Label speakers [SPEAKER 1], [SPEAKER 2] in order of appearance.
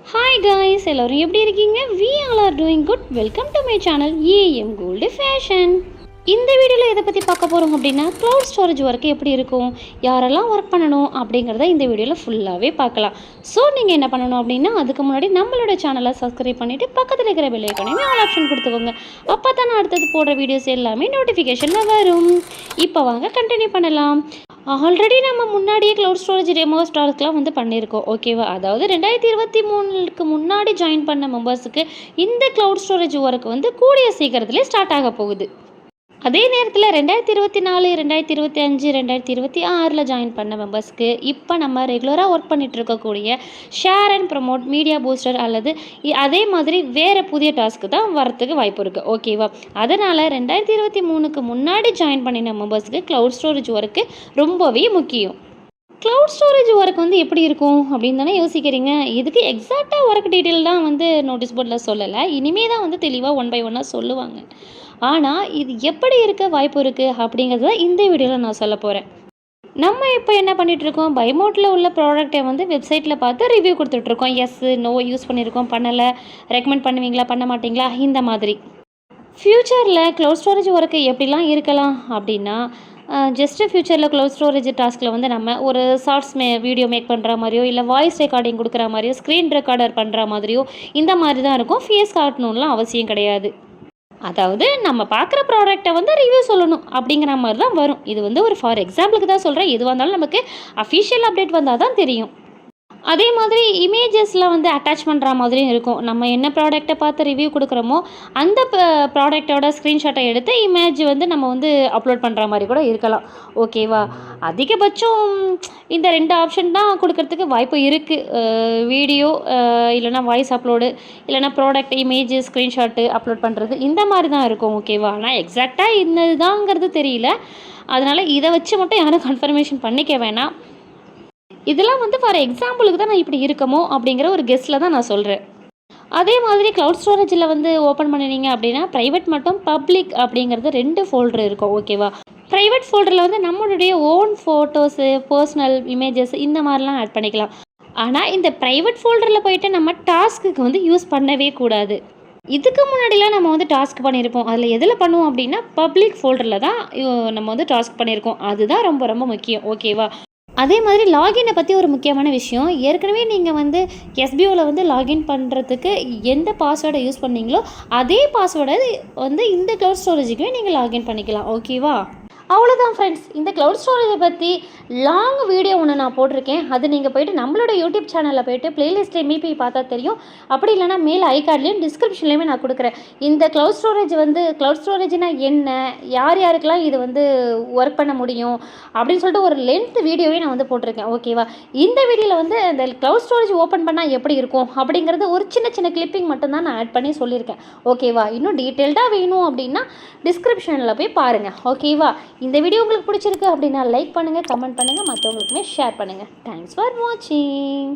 [SPEAKER 1] Hi guys, எல்லாரும் எப்படி இருக்கீங்க? We all are doing good. Welcome to my channel AM Gold Fashion. இந்த வீடியோவில் எதை பற்றி பார்க்க போகிறோம் அப்படின்னா க்ளவுட் ஸ்டோரேஜ் ஒர்க் எப்படி இருக்கும், யாரெல்லாம் ஒர்க் பண்ணணும் அப்படிங்கிறத இந்த வீடியோவில் ஃபுல்லாகவே பார்க்கலாம். ஸோ நீங்கள் என்ன பண்ணணும் அப்படின்னா அதுக்கு முன்னாடி நம்மளோட சேனலை சப்ஸ்கிரைப் பண்ணிவிட்டு பக்கத்தில் இருக்கிற பெல் ஐக்கானையுமே ஆல் ஆப்ஷன் கொடுத்துக்கோங்க. அப்போ தான் அடுத்தது போடுற வீடியோஸ் எல்லாமே நோட்டிஃபிகேஷனில் வரும். இப்போ வாங்க கண்டினியூ பண்ணலாம். ஆல்ரெடி நம்ம முன்னாடியே க்ளவுட் ஸ்டோரேஜ் டெமோ ஸ்டார்ஸ்லாம் வந்து பண்ணியிருக்கோம், ஓகேவா? அதாவது 2023க்கு முன்னாடி ஜாயின் பண்ண மெம்பர்ஸுக்கு இந்த க்ளவுட் ஸ்டோரேஜ் ஒர்க் வந்து கூடிய சீக்கிரத்துலேயே ஸ்டார்ட் ஆக போகுது. அதே நேரத்தில் 2024, 2025, 2026 ஜாயின் பண்ண மெம்பர்ஸ்க்கு இப்போ நம்ம ரெகுலராக ஒர்க் பண்ணிகிட்டு இருக்கக்கூடிய share and promote, media booster அல்லது அதே மாதிரி வேறு புதிய டாஸ்க்கு தான் வரத்துக்கு வாய்ப்பு இருக்குது, ஓகேவா? அதனால் 2023க்கு முன்னாடி ஜாயின் பண்ணின மெம்பர்ஸ்க்கு க்ளவுட் ஸ்டோரேஜ் ஒர்க்கு ரொம்பவே முக்கியம். க்ளவுட் ஸ்டோரேஜ் ஒர்க் வந்து எப்படி இருக்கும் அப்படின்னு தானே யோசிக்கிறீங்க. இதுக்கு எக்ஸாக்டாக ஒர்க் டீட்டெயில் தான் வந்து நோட்டீஸ் போர்டில் சொல்லலை. இனிமே தான் வந்து தெளிவாக 1 by 1 சொல்லுவாங்க. ஆனால் இது எப்படி இருக்க வாய்ப்பு இருக்குது அப்படிங்கிறத இந்த வீடியோவில் நான் சொல்ல போகிறேன். நம்ம இப்போ என்ன பண்ணிகிட்ருக்கோம், பைமோட்டில் உள்ள ப்ராடக்ட்டை வந்து வெப்சைட்டில் பார்த்து ரிவ்யூ கொடுத்துட்ருக்கோம். எஸ், நோ, யூஸ் பண்ணியிருக்கோம், பண்ணலை, ரெக்கமெண்ட் பண்ணுவீங்களா, பண்ண மாட்டிங்களா, இந்த மாதிரி. ஃப்யூச்சரில் க்ளவுட் ஸ்டோரேஜ் ஒர்க்கு எப்படிலாம் இருக்கலாம் அப்படின்னா, ஜஸ்ட்டு ஃப்யூச்சரில் க்ளவுட் ஸ்டோரேஜ் டாஸ்கில் வந்து நம்ம ஒரு ஷார்ட்ஸ் வீடியோ மேக் பண்ணுற மாதிரியோ, இல்லை வாய்ஸ் ரெக்கார்டிங் கொடுக்குற மாதிரியோ, ஸ்க்ரீன் ரெக்கார்டர் பண்ணுற மாதிரியோ இந்த மாதிரி தான் இருக்கும். ஃபேஸ் காட்டணும்லாம் அவசியம் கிடையாது. அதாவது நம்ம பார்க்குற ப்ராடக்ட்டை வந்து ரிவ்யூ சொல்லணும் அப்படிங்கிற மாதிரி தான் வரும். இது வந்து ஒரு ஃபார் எக்ஸாம்பிளுக்கு தான் சொல்கிறேன். எதுவாக இருந்தாலும் நமக்கு அஃபிஷியல் அப்டேட் வந்தால் தான் தெரியும். அதே மாதிரி இமேஜஸ்லாம் வந்து அட்டாச் பண்ணுற மாதிரியும் இருக்கும். நம்ம என்ன ப்ராடக்ட்டை பார்த்து ரிவ்யூ கொடுக்குறோமோ அந்த ப்ராடக்டோட ஸ்க்ரீன்ஷாட்டை எடுத்து இமேஜ் வந்து நம்ம வந்து அப்லோட் பண்ணுற மாதிரி கூட இருக்கலாம், ஓகேவா? அதிகபட்சம் இந்த 2 ஆப்ஷன் தான் கொடுக்கறதுக்கு வாய்ப்பு இருக்குது. வீடியோ இல்லைனா வாய்ஸ் அப்லோடு, இல்லைனா ப்ராடக்ட் இமேஜ் ஸ்க்ரீன்ஷாட்டு அப்லோட் பண்ணுறது, இந்த மாதிரி தான் இருக்கும், ஓகேவா? ஆனால் எக்ஸாக்டாக இதுதாங்கிறது தெரியல. அதனால் இதை வச்சு மட்டும் யாரும் கன்ஃபர்மேஷன் பண்ணிக்க வேணாம். இதெல்லாம் வந்து ஃபார் எக்ஸாம்பிளுக்கு தான் நான் இப்படி இருக்கமோ அப்படிங்கிற ஒரு கெஸ்ட்டில் தான் நான் சொல்கிறேன். அதே மாதிரி க்ளவுட் ஸ்டோரேஜில் வந்து ஓப்பன் பண்ணினீங்க அப்படின்னா ப்ரைவேட் மற்றும் பப்ளிக் அப்படிங்கிறது 2 ஃபோல்டர் இருக்கும், ஓகேவா? ப்ரைவேட் ஃபோல்டரில் வந்து நம்மளுடைய ஓன் ஃபோட்டோஸு, பர்சனல் இமேஜஸ் இந்த மாதிரிலாம் ஆட் பண்ணிக்கலாம். ஆனால் இந்த ப்ரைவேட் ஃபோல்டரில் போயிட்டு நம்ம டாஸ்க்குக்கு வந்து யூஸ் பண்ணவே கூடாது. இதுக்கு முன்னாடிலாம் நம்ம வந்து டாஸ்க் பண்ணியிருப்போம். அதில் எதில் பண்ணுவோம் அப்படின்னா பப்ளிக் ஃபோல்டரில் தான் நம்ம வந்து டாஸ்க் பண்ணியிருக்கோம். அதுதான் ரொம்ப ரொம்ப முக்கியம், ஓகேவா? அதே மாதிரி லாகினை பற்றி ஒரு முக்கியமான விஷயம். ஏற்கனவே நீங்கள் வந்து எஸ்பிஓவில் வந்து லாகின் பண்ணுறதுக்கு எந்த பாஸ்வேர்டை யூஸ் பண்ணீங்களோ அதே பாஸ்வேர்டை வந்து இந்த க்ளவுட் ஸ்டோரேஜுக்குமே நீங்கள் லாகின் பண்ணிக்கலாம், ஓகேவா? அவ்வளோதான் ஃப்ரெண்ட்ஸ். இந்த க்ளவுட் ஸ்டோரேஜை பற்றி லாங் வீடியோ ஒன்று நான் போட்டிருக்கேன். அது நீங்கள் போய்ட்டு நம்மளோட யூடியூப் சேனலில் போய்ட்டு ப்ளேலிஸ்ட்லேயுமே போய் பார்த்தா தெரியும். அப்படி இல்லைனா மேலே ஐகார்ட்லேயும் டிஸ்கிரிப்ஷன்லேயுமே நான் கொடுக்குறேன். இந்த க்ளவுட் ஸ்டோரேஜ்னால் என்ன, யார் யாருக்கெல்லாம் இது வந்து ஒர்க் பண்ண முடியும் அப்படின்னு சொல்லிட்டு ஒரு லென்த் வீடியோவே நான் வந்து போட்டிருக்கேன், ஓகேவா? இந்த வீடியோவில் வந்து இந்த க்ளவுட் ஸ்டோரேஜ் ஓப்பன் பண்ணால் எப்படி இருக்கும் அப்படிங்கிறது ஒரு சின்ன சின்ன கிளிப்பிங் மட்டும்தான் நான் ஆட் பண்ணி சொல்லியிருக்கேன், ஓகேவா? இன்னும் டீட்டெயில்டாக வேணும் அப்படின்னா டிஸ்கிரிப்ஷனில் போய் பாருங்கள், ஓகேவா? இந்த வீடியோ உங்களுக்கு பிடிச்சிருக்கு அப்படின்னா லைக் பண்ணுங்கள், கமெண்ட் பண்ணுங்கள், மற்றவங்களுக்குமே ஷேர் பண்ணுங்கள். தேங்க்ஸ் ஃபார் வாட்சிங்.